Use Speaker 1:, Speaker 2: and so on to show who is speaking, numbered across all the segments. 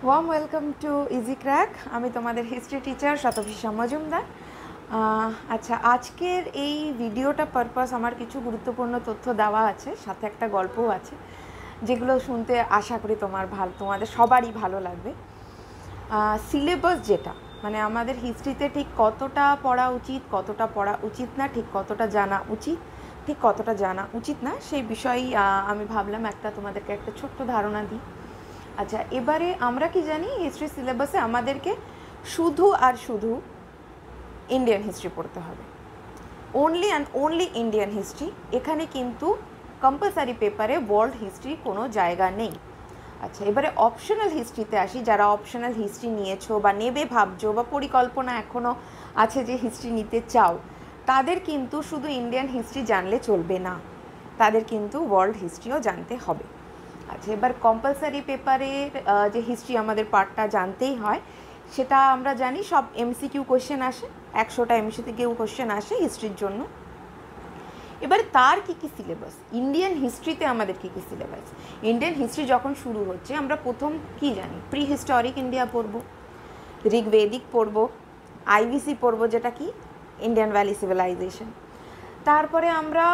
Speaker 1: Warm welcome to easy crack. আমি তোমাদের history teacher শতভিষা Majumdar. আচ্ছা, আজকের এই ভিডিওটা পারপাস আমার কিছু গুরুত্বপূর্ণ তথ্য দেওয়া আছে, সাথে একটা গল্পও আছে, যেগুলো শুনতে আশা করি তোমাদের সবারই ভালো লাগবে। সিলেবাস যেটা, মানে আমাদের হিস্ট্রিতে ঠিক কতটা পড়া উচিত, কতটা পড়া উচিত না, ঠিক কতটা জানা উচিত, ঠিক কতটা জানা উচিত না, সেই বিষয়েই আমি ভাবলাম তোমাদেরকে একটা ছোট্ট ধারণা দিই। আচ্ছা, এবারে আমরা কি জানি, হিস্ট্রি সিলেবাসে আমাদেরকে শুধু আর শুধু ইন্ডিয়ান হিস্ট্রি পড়তে হবে, only and only Indian history. এখানে কিন্তু কম্পালসারি পেপারে ওয়ার্ল্ড হিস্ট্রির কোনো জায়গা নেই। আচ্ছা, এবারে অপশনাল হিস্ট্রিতে আসি। যারা অপশনাল হিস্ট্রি নিয়েছো বা নেবে ভাবছো বা পরিকল্পনা এখনও আছে যে হিস্ট্রি নিতে চাও, তাদের কিন্তু শুধু ইন্ডিয়ান হিস্ট্রি জানলে চলবে না, তাদের কিন্তু ওয়ার্ল্ড হিস্ট্রিও জানতে হবে। আচ্ছা, এবার কম্পালসারি পেপারের যে হিস্ট্রি আমাদের পার্টটা জানতেই হয়, সেটা আমরা জানি সব এমসিকিউ কোশ্চেন আসে, 100টা এমসিকিউ কোশ্চেন আসে হিস্ট্রির জন্য। এবারে তার কী কী সিলেবাস, ইন্ডিয়ান হিস্ট্রিতে আমাদের কী কী সিলেবাস। ইন্ডিয়ান হিস্ট্রি যখন শুরু হচ্ছে, আমরা প্রথম কি জানি, প্রি হিস্টোরিক ইন্ডিয়া পড়ব, ঋগ্বেদিক পড়ব, আইভিসি পড়ব, যেটা কি ইন্ডিয়ান ভ্যালি সিভিলাইজেশন। তারপরে আমরা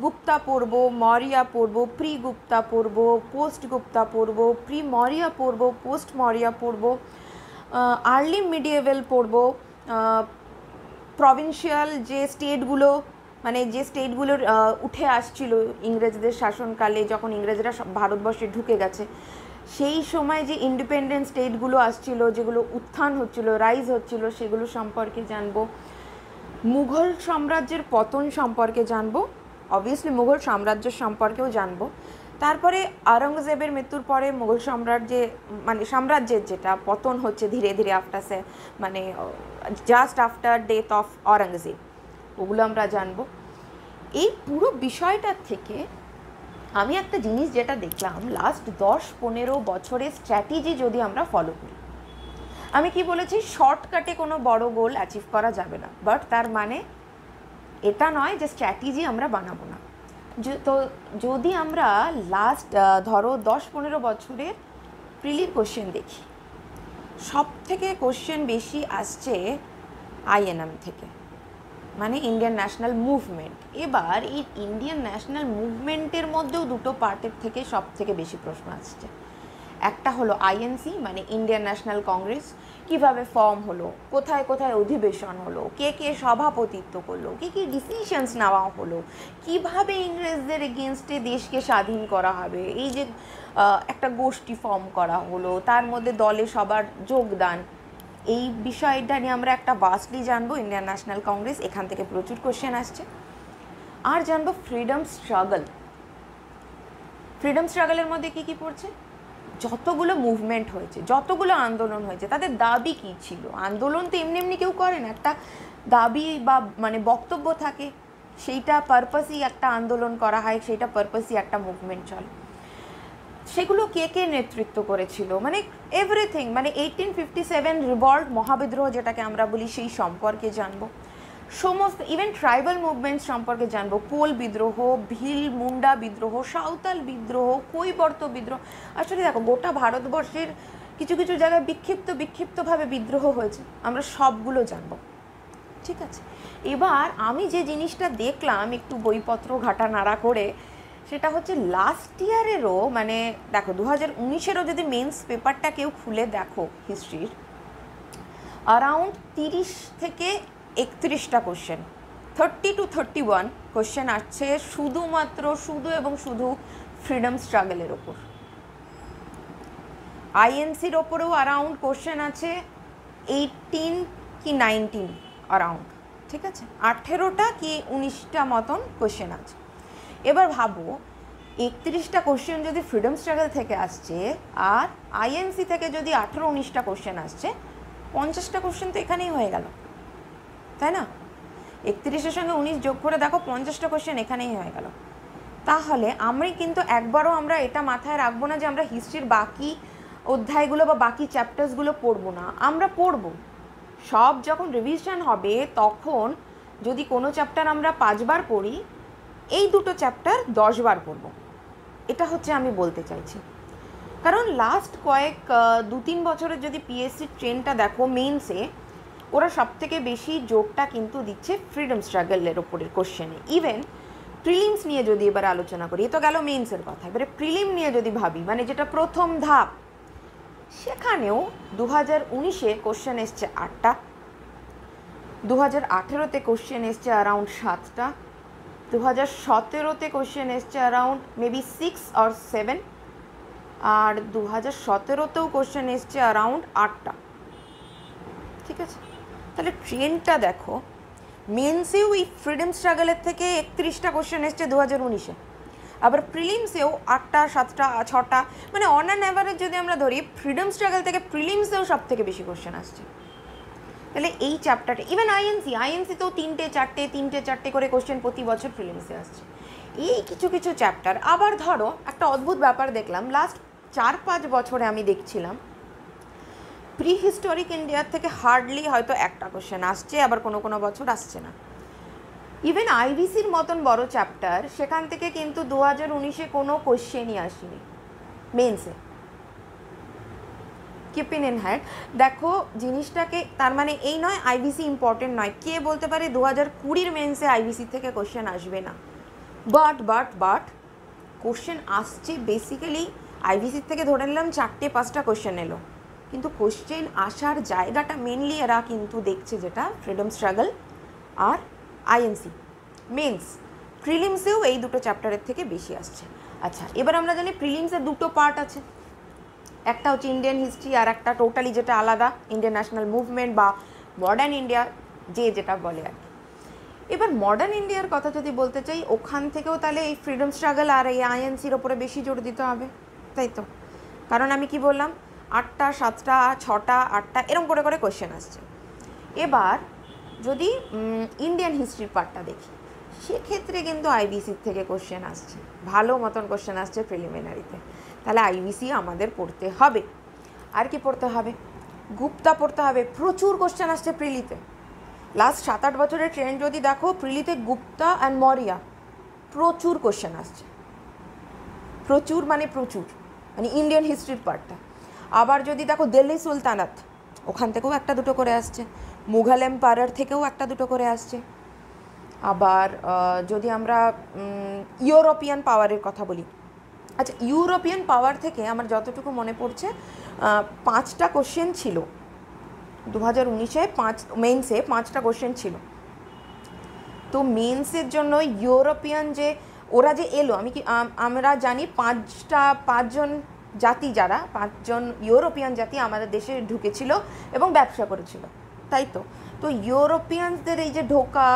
Speaker 1: গুপ্তা পড়ব, মৌর্য পড়ব, প্রি গুপ্তা পড়ব, পোস্ট গুপ্তা পড়ব, প্রি মৌর্য পড়ব, পোস্ট মৌর্য পড়ব, আর্লি মিডিয়েভেল পড়ব, প্রভিন্সিয়াল যে স্টেটগুলো, মানে যে স্টেটগুলোর উঠে আসছিল ইংরেজদের শাসনকালে, যখন ইংরেজরা ভারতবর্ষে ঢুকে গেছে, সেই সময় যে ইন্ডিপেন্ডেন্ট স্টেটগুলো আসছিল, যেগুলো উত্থান হচ্ছিল, রাইজ হচ্ছিল, সেগুলো সম্পর্কে জানবো। মুঘল সাম্রাজ্যের পতন সম্পর্কে জানবো, অবভিয়াসলি মুঘল সাম্রাজ্য সম্পর্কেও জানবো। তারপরে আওরঙ্গজেবের মৃত্যুর পরে মুঘল সাম্রাজ্যের যেটা পতন হচ্ছে ধীরে ধীরে মানে just after death of Aurangzeb, ওগুলো আমরা জানবো। এই পুরো বিষয়টার থেকে আমি একটা জিনিস যেটা দেখলাম, লাস্ট 10-15 বছরের স্ট্র্যাটেজি যদি আমরা ফলো করি, আমি কি বলেছি, শর্টকাটে কোনো বড় গোল অ্যাচিভ করা যাবে না, বাট তার মানে এটা নয় যে স্ট্র্যাটেজি আমরা বানাবো না। তো যদি আমরা লাস্ট ধরো 10-15 বছরের প্রিলিম কোশ্চেন দেখি, সব থেকে কোশ্চেন বেশি আসছে আইএনএম থেকে, মানে ইন্ডিয়ান ন্যাশনাল মুভমেন্ট। এবার এই ইন্ডিয়ান ন্যাশনাল মুভমেন্টের মধ্যেও দুটো পার্টের থেকে সব থেকে বেশি প্রশ্ন আসছে। একটা হলো আইএনসি, মানে ইন্ডিয়ান ন্যাশনাল কংগ্রেস, কিভাবে ফর্ম হলো, কোথায় কোথায় অধিবেশন হলো, কে কে সভাপতিত্ব করলো, কী কী ডিসিশনস নেওয়া হলো, কিভাবে ইংরেজদের এগেনস্টে দেশকে স্বাধীন করা হবে, এই যে একটা গোষ্ঠী ফর্ম করা হলো, তার মধ্যে দলে সবার যোগদান, এই বিষয়টা নিয়ে আমরা একটা ভাস্টলি জানবো। ইন্ডিয়ান ন্যাশনাল কংগ্রেস, এখান থেকে প্রচুর কোশ্চেন আসছে। আর জানবো ফ্রিডম স্ট্রাগল। ফ্রিডম স্ট্রাগলের মধ্যে কী কী পড়ছে, যতগুলো মুভমেন্ট হয়েছে, যতগুলো আন্দোলন হয়েছে, তাদের দাবি কী ছিল। আন্দোলন তো এমনি এমনি কেউ করে না, একটা দাবি বা মানে বক্তব্য থাকে, সেইটা পারপাসই একটা আন্দোলন করা হয়, সেইটা পারপাসই একটা মুভমেন্ট চলে। সেগুলো কে কে নেতৃত্ব করেছিল, মানে এভরিথিং, মানে 1857 রিভল্ট, মহাবিদ্রোহ যেটাকে আমরা বলি, সেই সম্পর্কে জানবো। সমস্ত ইভেন ট্রাইবাল মুভমেন্টস সম্পর্কে জানবো, কোল বিদ্রোহ, ভিল মুন্ডা বিদ্রোহ, সাঁওতাল বিদ্রোহ, কৈবর্ত বিদ্রোহ। আসলে দেখো, গোটা ভারতবর্ষের কিছু কিছু জায়গায় বিক্ষিপ্তভাবে বিদ্রোহ হয়েছে, আমরা সবগুলো জানবো, ঠিক আছে। এবার আমি যে জিনিসটা দেখলাম একটু বইপত্র ঘাটা নাড়া করে, সেটা হচ্ছে লাস্ট ইয়ারেরও, মানে দেখো 2019-এরও যদি মেন্স পেপারটা কেউ খুলে দেখো হিস্ট্রির, অ্যারাউন্ড 30 থেকে 31টা কোশ্চেন, 30 to 31 কোশ্চেন আসছে শুধু এবং শুধু ফ্রিডম স্ট্রাগলের ওপর। আইএনসির ওপরেও অ্যারাউন্ড কোশ্চেন আছে 18 কি 19 অ্যারাউন্ড, ঠিক আছে, 18টা কি 19টা মতন কোশ্চেন আছে। এবার ভাবো, 31টা কোশ্চেন যদি ফ্রিডম স্ট্রাগল থেকে আসছে, আর আইএনসি থেকে যদি 18-19টা কোশ্চেন আসছে, 50টা কোশ্চেন তো এখানেই হয়ে গেল, তাই না? 31-এর সঙ্গে 19 যোগ করে দেখো, 50টা কোশ্চেন এখানেই হয়ে গেল। তাহলে আমি কিন্তু একবারও আমরা এটা মাথায় রাখবো না যে আমরা হিস্ট্রির বাকি অধ্যায়গুলো বা বাকি চ্যাপ্টার্সগুলো পড়বো না, আমরা পড়বো। সব যখন রিভিশন হবে, তখন যদি কোনো চ্যাপ্টার আমরা 5 বার পড়ি, এই দুটো চ্যাপ্টার 10 বার পড়ব, এটা হচ্ছে আমি বলতে চাইছি। কারণ লাস্ট কয়েক 2-3 বছরের যদি পিএসসির ট্রেন্ডটা দেখো, মেন্সে ওরা সবথেকে বেশি জোরটা কিন্তু দিচ্ছে ফ্রিডম স্ট্রাগলের ওপরের কোশ্চেনে। ইভেন প্রিলিমস নিয়ে যদি এবার আলোচনা করি, এ তো গেল মেন্সের কথা, এবারে প্রিলিম নিয়ে যদি ভাবি, মানে যেটা প্রথম ধাপ, সেখানেও 2019-এ কোশ্চেন এসছে 8টা, 2018-তে কোশ্চেন এসছে অ্যারাউন্ড 7টা, 2017-তে কোশ্চেন এসছে অ্যারাউন্ড মেবি 6 or 7, আর 2017-তেও কোশ্চেন এসছে অ্যারাউন্ড 8টা। ঠিক আছে, তাহলে ট্রেন্ডটা দেখো, মেন্সেও এই ফ্রিডম স্ট্রাগলের থেকে 31টা কোশ্চেন এসছে 2019-এ, আবার প্রিলিমসেও 8টা, 7টা, 6টা, মানে অন অ্যান অ্যাভারেজ যদি আমরা ধরি, ফ্রিডম স্ট্রাগল থেকে প্রিলিমসেও সব থেকে বেশি কোশ্চেন আসছে। তাহলে এই চ্যাপ্টারটা, ইভেন আইএনসিতেও 3টে 4টে করে কোশ্চেন প্রতি বছর প্রিলিমসে আসছে। এই কিছু কিছু চ্যাপ্টার, আবার ধরো একটা অদ্ভুত ব্যাপার দেখলাম লাস্ট 4-5 বছরে, আমি দেখছিলাম প্রি হিস্টোরিক ইন্ডিয়ার থেকে হার্ডলি হয়তো একটা কোশ্চেন আসছে, আবার কোনো কোনো বছর আসছে না। ইভেন আইবিসির মতন বড় চ্যাপ্টার, সেখান থেকে কিন্তু 2019-এ কোনো কোশ্চেনই আসেনি মেন্সে। কিপিং ইন হ্যান্ড, দেখো জিনিসটাকে, তার মানে এই নয় আইবিসি ইম্পর্টেন্ট নয়, কে বলতে পারে 2020-এর মেন্সে আইবিসি থেকে কোশ্চেন আসবে না, বাট কোশ্চেন আসছে। বেসিক্যালি আইবিসির থেকে ধরে নিলাম 4-5টা কোশ্চেন এলো, কিন্তু কোশ্চেন আসার জায়গাটা মেনলি এরা কিন্তু দেখছে যেটা ফ্রিডম স্ট্রাগল আর আইএনসি। মেন্স প্রিলিমসেও এই দুটো চ্যাপ্টারের থেকে বেশি আসছে। আচ্ছা, এবার আমরা জানি প্রিলিমসের দুটো পার্ট আছে, একটা হচ্ছে ইন্ডিয়ান হিস্ট্রি, আর একটা টোটালি যেটা আলাদা, ইন্ডিয়ান ন্যাশনাল মুভমেন্ট বা মডার্ন ইন্ডিয়া, যে যেটা বলে আর কি। এবার মডার্ন ইন্ডিয়ার কথা যদি বলতে চাই, ওখান থেকেও তাহলে এই ফ্রিডম স্ট্রাগল আর এই আইএনসির ওপরে বেশি জোর দিতে হবে, তাই তো? কারণ আমি কি বললাম, 8টা, 7টা, 6টা, 8টা এরকম করে করে কোশ্চেন আসছে। এবার যদি ইন্ডিয়ান হিস্ট্রির পার্টটা দেখি, সেক্ষেত্রে কিন্তু আইবিসির থেকে কোশ্চেন আসছে, ভালো মতন কোশ্চেন আসছে প্রিলিমিনারিতে। তাহলে আইবিসি আমাদের পড়তে হবে। আর কি পড়তে হবে? গুপ্তা পড়তে হবে, প্রচুর কোশ্চেন আসছে প্রিলিতে। লাস্ট 7-8 বছরের ট্রেন্ড যদি দেখো, প্রিলিতে গুপ্তা অ্যান্ড মৌর্য প্রচুর কোশ্চেন আসছে, প্রচুর মানে ইন্ডিয়ান হিস্ট্রির পার্টটা। আবার যদি দেখো দিল্লি সুলতানাত, ওখান থেকেও 1-2 করে আসছে, মুঘল এম্পায়ার থেকেও 1-2 করে আসছে। আবার যদি আমরা ইউরোপিয়ান পাওয়ারের কথা বলি, আচ্ছা ইউরোপিয়ান পাওয়ার থেকে আমার যতটুকু মনে পড়ছে 5টা কোশ্চেন ছিল 2019-এ, মেন্সে 5টা কোশ্চেন ছিল। তো মেন্সের জন্য ইউরোপিয়ান যে ওরা যে এলো, আমরা জানি 5জন জাতি, যারা 5জন ইউরোপিয়ান জাতি আমাদের দেশে ঢুকেছিল এবং ব্যবসা করেছিল, তাই তো? তো ইউরোপিয়ানসদের এই যে ঢোকা,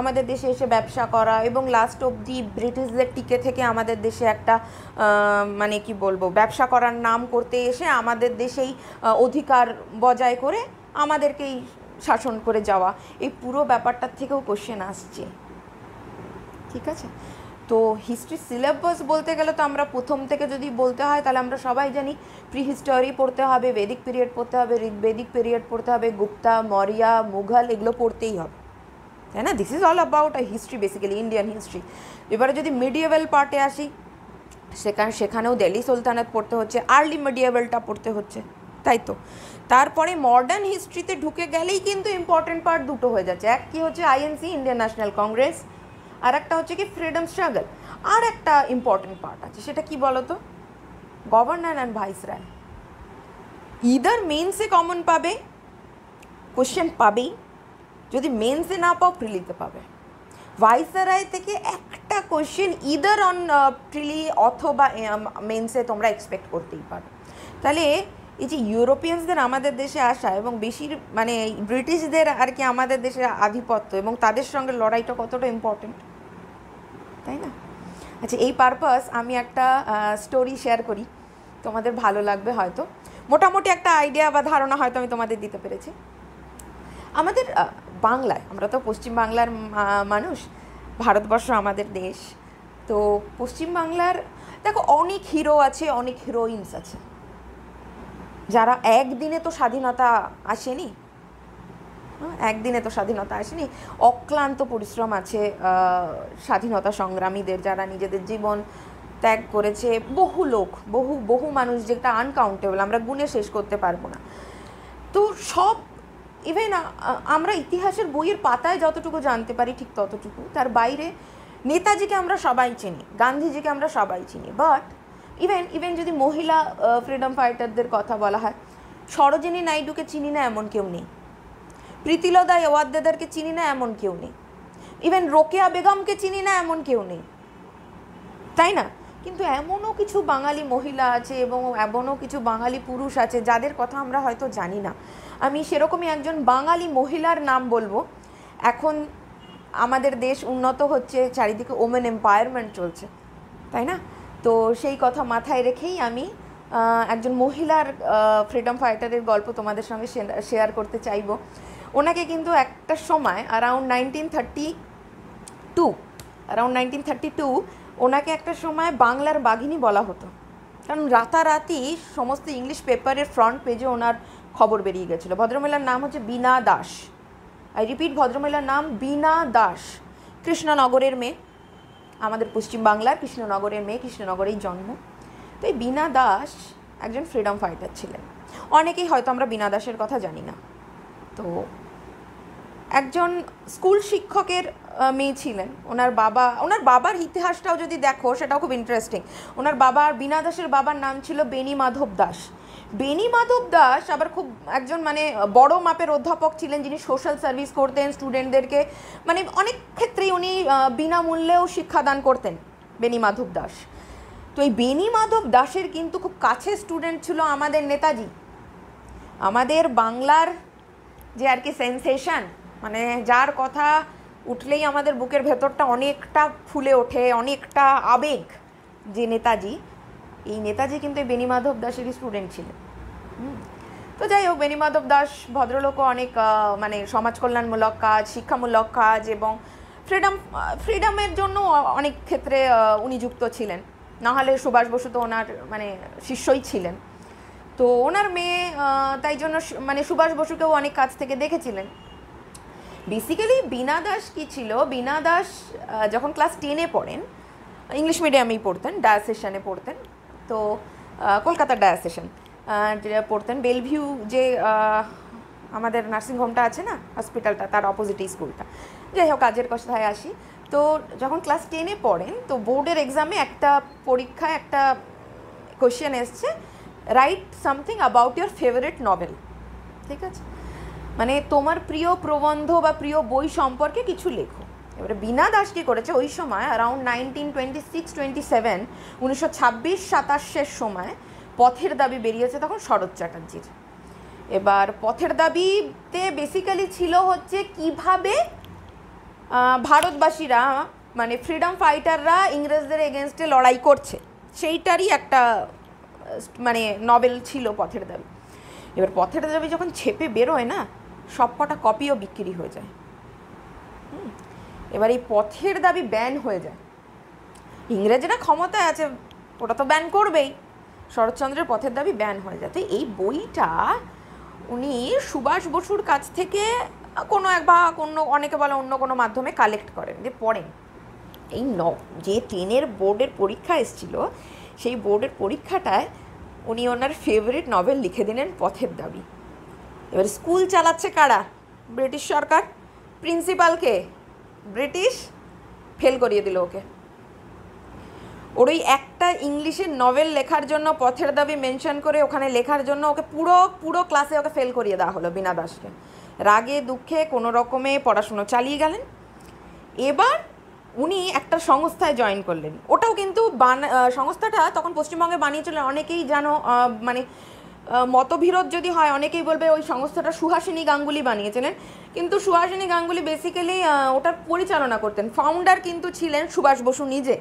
Speaker 1: আমাদের দেশে এসে ব্যবসা করা, এবং লাস্ট অবধি ব্রিটিশদের টিকে থেকে আমাদের দেশে একটা মানে কি বলবো, ব্যবসা করার নাম করতে এসে আমাদের দেশেই অধিকার বজায় করে আমাদেরকেই শাসন করে যাওয়া, এই পুরো ব্যাপারটার থেকেও কোশ্চেন আসছে। ঠিক আছে, তো হিস্ট্রি সিলেবাস বলতে গেলে তো আমরা প্রথম থেকে যদি বলতে হয়, তাহলে আমরা সবাই জানি প্রি হিস্টোরি পড়তে হবে, বেদিক পিরিয়ড পড়তে হবে, ঋগ্বেদিক পিরিয়ড পড়তে হবে, গুপ্তা, মৌর্য, মুঘল, এগুলো পড়তেই হবে, তাই না? This is all about a history, basically Indian history. এবারে যদি মিডিয়েভাল পার্টে আসি, সেখানেও দিল্লি সুলতানাত পড়তে হচ্ছে, আর্লি মিডিয়েভালটা পড়তে হচ্ছে, তাই তো? তারপরে মডার্ন হিস্ট্রিতে ঢুকে গেলেই কিন্তু ইম্পর্টেন্ট পার্ট দুটো হয়ে যাচ্ছে, এক কি হচ্ছে আইএনসি, ইন্ডিয়ান ন্যাশনাল কংগ্রেস, আর একটা হচ্ছে কি ফ্রিডম স্ট্রাগল। আর একটা ইম্পর্টেন্ট পার্ট আছে, সেটা কি বলতো? Governor and viceroy. ইদার মেন্সে কমন পাবে, কোশ্চেন পাবেই, যদি মেন্সে না পাও প্রিলিতে পাবে। ভাইসরয় থেকে একটা কোশ্চেন ইদার অন প্রিলি অথবা মেন্সে তোমরা এক্সপেক্ট করতেই পারো। তাহলে এই যে ইউরোপিয়ানসদের আমাদের দেশে আসা এবং মানে ব্রিটিশদের আর কি আমাদের দেশে আধিপত্য এবং তাদের সঙ্গে লড়াইটা কতটা ইম্পর্টেন্ট, তাই না? আচ্ছা, এই পারপাস আমি একটা স্টোরি শেয়ার করি, তোমাদের ভালো লাগবে হয়তো, মোটামুটি একটা আইডিয়া বা ধারণা হয়তো আমি তোমাদের দিতে পেরেছি। আমাদের বাংলায়, আমরা তো পশ্চিমবাংলার মানুষ, ভারতবর্ষ আমাদের দেশ, তো পশ্চিমবাংলার দেখো অনেক হিরো আছে, অনেক হিরোইনস আছে, যারা একদিনে তো স্বাধীনতা আসেনি, অক্লান্ত পরিশ্রম আছে স্বাধীনতা সংগ্রামীদের, যারা নিজেদের জীবন ত্যাগ করেছে বহু লোক, বহু বহু মানুষ, যেটা আনকাউন্টেবল, আমরা গুণে শেষ করতে পারবো না। তো সব ইভেন আমরা ইতিহাসের বইয়ের পাতায় যতটুকু জানতে পারি ঠিক ততটুকু, তার বাইরে নেতাজিকে আমরা সবাই চিনি, গান্ধীজিকে আমরা সবাই চিনি, বাট ইভেন যদি মহিলা ফ্রিডম ফাইটারদের কথা বলা হয়, সরোজিনী নাইডুকে চিনি না এমন কেউ নেই, প্রীতিলতা ওয়াদ্দেদারকে চিনি না এমন কেউ নেই, ইভেন রোকেয়া বেগমকে চিনি না এমন কেউ নেই, তাই না? কিন্তু এমনও কিছু বাঙালি মহিলা আছে এবং এমনও কিছু বাঙালি পুরুষ আছে যাদের কথা আমরা হয়তো জানি না। আমি সেরকমই একজন বাঙালি মহিলার নাম বলবো। এখন আমাদের দেশ উন্নত হচ্ছে, চারিদিকে ওমেন এম্পায়ারমেন্ট চলছে, তাই না? তো সেই কথা মাথায় রেখেই আমি একজন মহিলার ফ্রিডম ফাইটারের গল্প তোমাদের সঙ্গে শেয়ার করতে চাইব। ওনাকে কিন্তু একটা সময় অ্যারাউন্ড 1932 ওনাকে একটা সময় বাংলার বাঘিনী বলা হতো, কারণ রাতারাতি সমস্ত ইংলিশ পেপারের ফ্রন্ট পেজে ওনার খবর বেরিয়ে গেছিলো। ভদ্রমহিলার নাম হচ্ছে বীণা দাস। আই রিপিট, ভদ্রমহিলার নাম বীণা দাস। কৃষ্ণনগরের মেয়ে, আমাদের পশ্চিমবাংলার কৃষ্ণনগরের মেয়ে, কৃষ্ণনগরেই জন্ম। তো এই বীণা দাস একজন ফ্রিডম ফাইটার ছিলেন। অনেকেই হয়তো আমরা বীণা দাসের কথা জানি না। তো একজন স্কুল শিক্ষকের মেয়ে ছিলেন। ওনার বাবার ইতিহাসটাও যদি দেখো সেটাও খুব ইন্টারেস্টিং। ওনার বাবার, বীণা দাসের বাবার নাম ছিল বেনি মাধব দাস। বেনি মাধব দাস আবার খুব একজন মানে বড় মাপের অধ্যাপক ছিলেন, যিনি সোশ্যাল সার্ভিস করতেন স্টুডেন্টদেরকে, মানে অনেক ক্ষেত্রেই উনি বিনামূল্যেও শিক্ষাদান করতেন বেনি মাধব দাস। তো এই বেনি মাধব দাসের কিন্তু খুব কাছের স্টুডেন্ট ছিল আমাদের নেতাজি, আমাদের বাংলার যে আর কি সেন্সেশন, মানে যার কথা উঠলেই আমাদের বুকের ভেতরটা অনেকটা ফুলে ওঠে, অনেকটা আবেগ, যে নেতাজি, এই নেতাজি কিন্তু এই বেনি মাধব দাসেরই স্টুডেন্ট ছিলেন। তো যাই হোক, বেনি মাধব দাস ভদ্রলোকও অনেক মানে সমাজ কল্যাণমূলক কাজ, শিক্ষামূলক কাজ এবং ফ্রিডমের জন্য অনেক ক্ষেত্রে উনি যুক্ত ছিলেন। নাহলে সুভাষ বসু তো ওনার মানে শিষ্যই ছিলেন। তো ওনার মেয়ে তাই জন্য মানে সুভাষ বসুকেও অনেক কাছ থেকে দেখেছিলেন। বেসিক্যালি বীণা দাস কী ছিল, বীণা দাস যখন ক্লাস 10-এ পড়েন, ইংলিশ মিডিয়ামেই পড়তেন, ডায়াসেশনে পড়তেন। তো কলকাতার ডায়াসেশন পড়তেন, বেলভিউ যে আমাদের নার্সিংহোমটা আছে না, হসপিটালটা, তার অপোজিটই স্কুলটা। যাই হোক, কাজের কথায় আসি। তো যখন ক্লাস 10-এ পড়েন, তো বোর্ডের এক্সামে একটা পরীক্ষায় একটা কোয়েশ্চেন এসছে, right something about your favourite novel. ঠিক আছে, মানে তোমার প্রিয় প্রবন্ধ বা প্রিয় বই সম্পর্কে কিছু লেখো। এবারে বীণা দাস কী করেছে, ওই সময় অ্যারাউন্ড 1926-27, 1926-27 সময় পথের দাবি বেরিয়েছে তখন শরৎ চ্যাটার্জির। এবার পথের দাবিতে বেসিক্যালি ছিল হচ্ছে কিভাবে ভারতবাসীরা মানে ফ্রিডম ফাইটাররা ইংরেজদের এগেনস্টে লড়াই করছে, সেইটারই একটা মানে নভেল ছিল পথের দাবি। এবার পথের দাবি যখন ছেপে বেরোয় না, সব কটা কপিও বিক্রি হয়ে যায়। এবার এই পথের দাবি ব্যান হয়ে যায়। ইংরেজরা ক্ষমতায় আছে, ওটা তো ব্যান করবেই। শরৎচন্দ্রের পথের দাবি ব্যান হয়ে যায়। তো এই বইটা উনি সুভাষ বসুর কাছ থেকে কোনো এক বা অনেকে বলে অন্য কোনো মাধ্যমে কালেক্ট করেন, যে পড়েন। এই যে 10-এর বোর্ডের পরীক্ষা এসেছিল, সেই বোর্ডের পরীক্ষাটায় উনি ওনার ফেভারিট নভেল লিখে দিলেন পথের দাবি। এবার স্কুল চালাচ্ছে কারা? ব্রিটিশ সরকার। প্রিন্সিপালকে ব্রিটিশ ফেল করিয়ে দিল ওকে। ওর ওই একটা ইংলিশের নভেল লেখার জন্য, পথের দাবি মেনশন করে ওখানে লেখার জন্য ওকে পুরো ক্লাসে ওকে ফেল করিয়ে দেওয়া হলো বীণা দাসকে। রাগে দুঃখে কোনো রকমে পড়াশুনো চালিয়ে গেলেন। এবার উনি একটা সংস্থায় জয়েন করলেন। ওটাও কিন্তু সংস্থাটা তখন পশ্চিমবঙ্গে বানিয়েছিলেন। অনেকেই জানো, মানে মতবিরোধ যদি হয়, অনেকেই বলবে ওই সংস্থাটা সুহাসিনী গাঙ্গুলি বানিয়েছিলেন, কিন্তু সুহাসিনী গাঙ্গুলি বেসিক্যালি ওটার পরিচালনা করতেন। ফাউন্ডার কিন্তু ছিলেন সুভাষ বসু নিজে।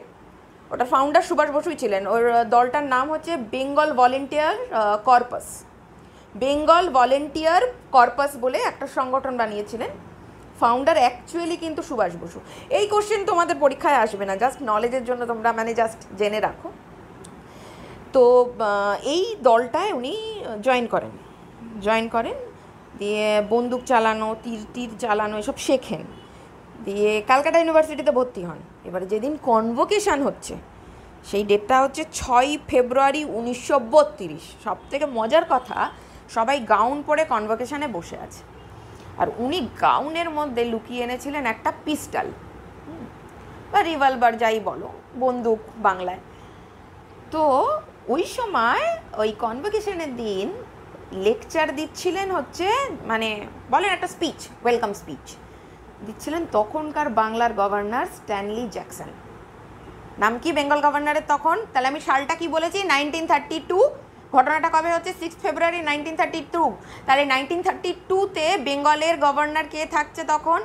Speaker 1: ওটার ফাউন্ডার সুভাষ বসুই ছিলেন। ওর দলটার নাম হচ্ছে Bengal volunteer corpus. Bengal volunteer corpus বলে একটা সংগঠন বানিয়েছিলেন। ফাউন্ডার অ্যাকচুয়ালি কিন্তু সুভাষ বসু। এই কোশ্চেন তোমাদের পরীক্ষায় আসবে না, জাস্ট নলেজের জন্য তোমরা মানে জাস্ট জেনে রাখো। তো এই দলটায় উনি জয়েন করেন, দিয়ে বন্দুক চালানো, তীর চালানো এসব শেখেন, দিয়ে ক্যালকাটা ইউনিভার্সিটিতে ভর্তি হন। এবার যেদিন কনভোকেশান হচ্ছে, সেই ডেটটা হচ্ছে 6ই ফেব্রুয়ারি 1932। সব থেকে মজার কথা, সবাই গাউন পরে কনভোকেশনে বসে আছে, আর উনি গাউনের মধ্যে লুকিয়ে এনেছিলেন একটা পিস্টল বা রিভলভার, যাই বলো, বন্দুক বাংলায়। তো ওই সময় ওই কনভোকেশনের দিন লেকচার দিচ্ছিলেন হচ্ছে, মানে বলেন একটা স্পিচ, ওয়েলকাম স্পিচ দিচ্ছিলেন তখনকার বাংলার গভর্নর স্ট্যানলি জ্যাকসন। নাম কি বেঙ্গল গভর্নরের তখন? তাহলে আমি সালটা কি বলেছি? 1932। ঘটনাটা কবে হচ্ছে? 6 ফেব্রুয়ারি 1932। তাহলে 1932-তে বেঙ্গলের গভর্নর কে থাকছে তখন?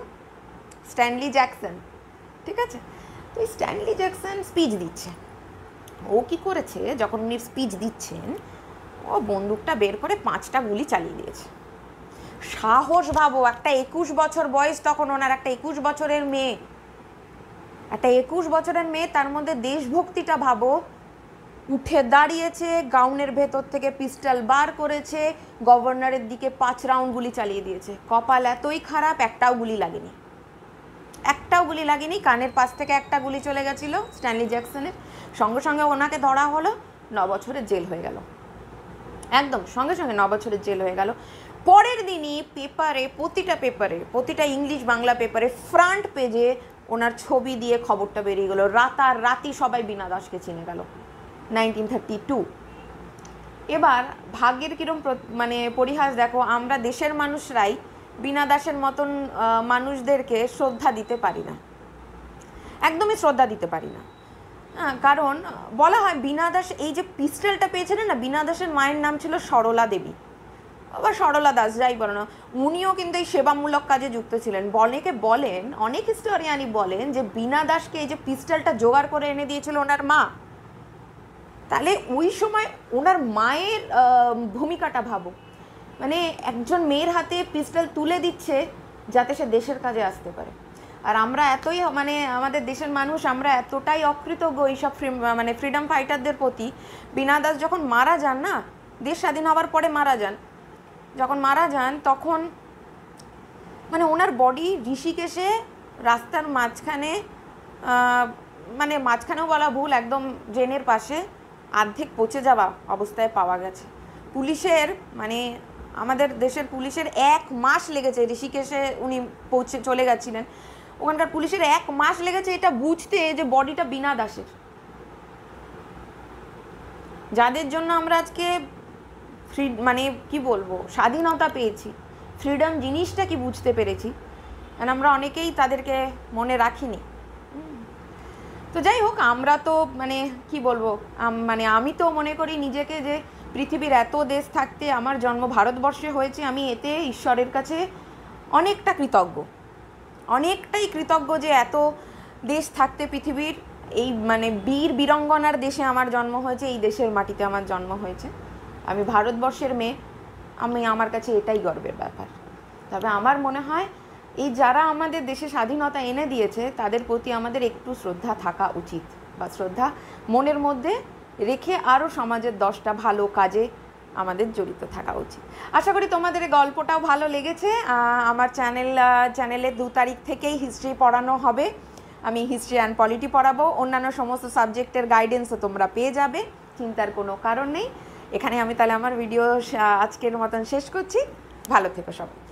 Speaker 1: স্ট্যানলি জ্যাকসন, ঠিক আছে? তো এই স্ট্যানলি জ্যাকসন স্পিচ দিচ্ছে। ও কি করেছে, যখন উনি স্পিচ দিচ্ছেন, ও বন্দুকটা বের করে 5টা গুলি চালিয়ে দিয়েছে। সাহস ভাবো, একটা 21 বছর বয়স তখন ওনার, একটা 21 বছরের মেয়ে, একটা 21 বছরের মেয়ে, তার মধ্যে দেশভক্তিটা ভাবো। উঠে দাঁড়িয়েছে, গাউনের ভেতর থেকে পিস্টল বার করেছে, গভর্নরের দিকে 5 রাউন্ড গুলি চালিয়ে দিয়েছে। কপাল এতই খারাপ, একটাও গুলি লাগেনি, একটাও গুলি লাগেনি। কানের পাশ থেকে একটা গুলি চলে গেছিলো স্ট্যানলি জ্যাকসনের। সঙ্গে সঙ্গে ওনাকে ধরা হলো, 9 বছরের জেল হয়ে গেল, একদম সঙ্গে সঙ্গে 9 বছরের জেল হয়ে গেল। পরের দিনই পেপারে, প্রতিটা ইংলিশ বাংলা পেপারে ফ্রন্ট পেজে ওনার ছবি দিয়ে খবরটা বেরিয়ে গেল। রাতারাতি সবাই বীণা দাসকে চিনে গেল, 1932। এবার ভাগ্যের কিরম মানে পরিহাস দেখো, আমরা দেশের মানুষরাই বীণা দাসের মতন মানুষদেরকে শ্রদ্ধা দিতে পারি না, একদমই শ্রদ্ধা দিতে পারি না। কারণ বলা হয় বীণা দাস এই যে পিস্টলটা পেয়েছিলেন না, বীণা দাসের মায়ের নাম ছিল সরলা দেবী বা সরলা দাস, যাই বলো না, উনিও কিন্তু এই সেবামূলক কাজে যুক্ত ছিলেন। অনেকে বলেন, অনেক হিস্টোরিয়ানই বলেন যে বীণা দাসকে এই যে পিস্টলটা জোগাড় করে এনে দিয়েছিল ওনার মা। তাহলে ওই সময় ওনার মায়ের ভূমিকাটা ভাবো, মানে একজন মেয়ের হাতে পিস্টল তুলে দিচ্ছে যাতে সে দেশের কাজে আসতে পারে। আর আমরা এতই, মানে আমাদের দেশের মানুষ, আমরা এতটাই অকৃতজ্ঞ এইসব মানে ফ্রিডম ফাইটারদের প্রতি। বীণা দাস যখন মারা যান না, দেশ স্বাধীন হওয়ার পরে মারা যান, যখন মারা যান তখন মানে ওনার বডি ঋষিকেশে রাস্তার মাঝখানে, মানে মাঝখানেও বলা ভুল, একদম ড্রেনের পাশে অর্ধেক পচে যাওয়া অবস্থায় পাওয়া গেছে। পুলিশের, মানে আমাদের দেশের পুলিশের 1 মাস লেগেছে, ঋষিকেশে উনি চলে গেছিলেন, ওখানকার পুলিশের 1 মাস লেগেছে এটা বুঝতে যে বডিটা বীণা দাসের, যাদের জন্য আমরা আজকে মানে কি বলবো, স্বাধীনতা পেয়েছি, ফ্রিডম জিনিসটা কি বুঝতে পেরেছি, আর আমরা অনেকেই তাদেরকে মনে রাখিনি। তো যাই হোক, আমরা তো মানে কি বলবো, মানে আমি তো মনে করি নিজেকে যে পৃথিবীর এত দেশ থাকতে আমার জন্ম ভারতবর্ষে হয়েছে, আমি এতে ঈশ্বরের কাছে অনেকটা কৃতজ্ঞ, অনেকটাই কৃতজ্ঞ যে এত দেশ থাকতে পৃথিবীর এই মানে বীর বীরাঙ্গনার দেশে আমার জন্ম হয়েছে, এই দেশের মাটিতে আমার জন্ম হয়েছে। আমি ভারতবর্ষের মেয়ে, আমার কাছে এটাই গর্বের ব্যাপার। তবে আমার মনে হয় এই যারা আমাদের দেশে স্বাধীনতা এনে দিয়েছে তাদের প্রতি আমাদের একটু শ্রদ্ধা থাকা উচিত, বা শ্রদ্ধা মনের মধ্যে রেখে আরও সমাজের 10টা ভালো কাজে আমাদের জড়িত থাকা উচিত। আশা করি তোমাদের এই গল্পটাও ভালো লেগেছে। আমার চ্যানেলে 2 তারিখ থেকেই হিস্ট্রি পড়ানো হবে, আমি হিস্ট্রি অ্যান্ড পলিটি পড়াবো, অন্যান্য সমস্ত সাবজেক্টের গাইডেন্সও তোমরা পেয়ে যাবে, চিন্তার কোনো কারণ নেই। এখানে আমি তাহলে আমার ভিডিও আজকের মতন শেষ করছি। ভালো থেকো সবাই।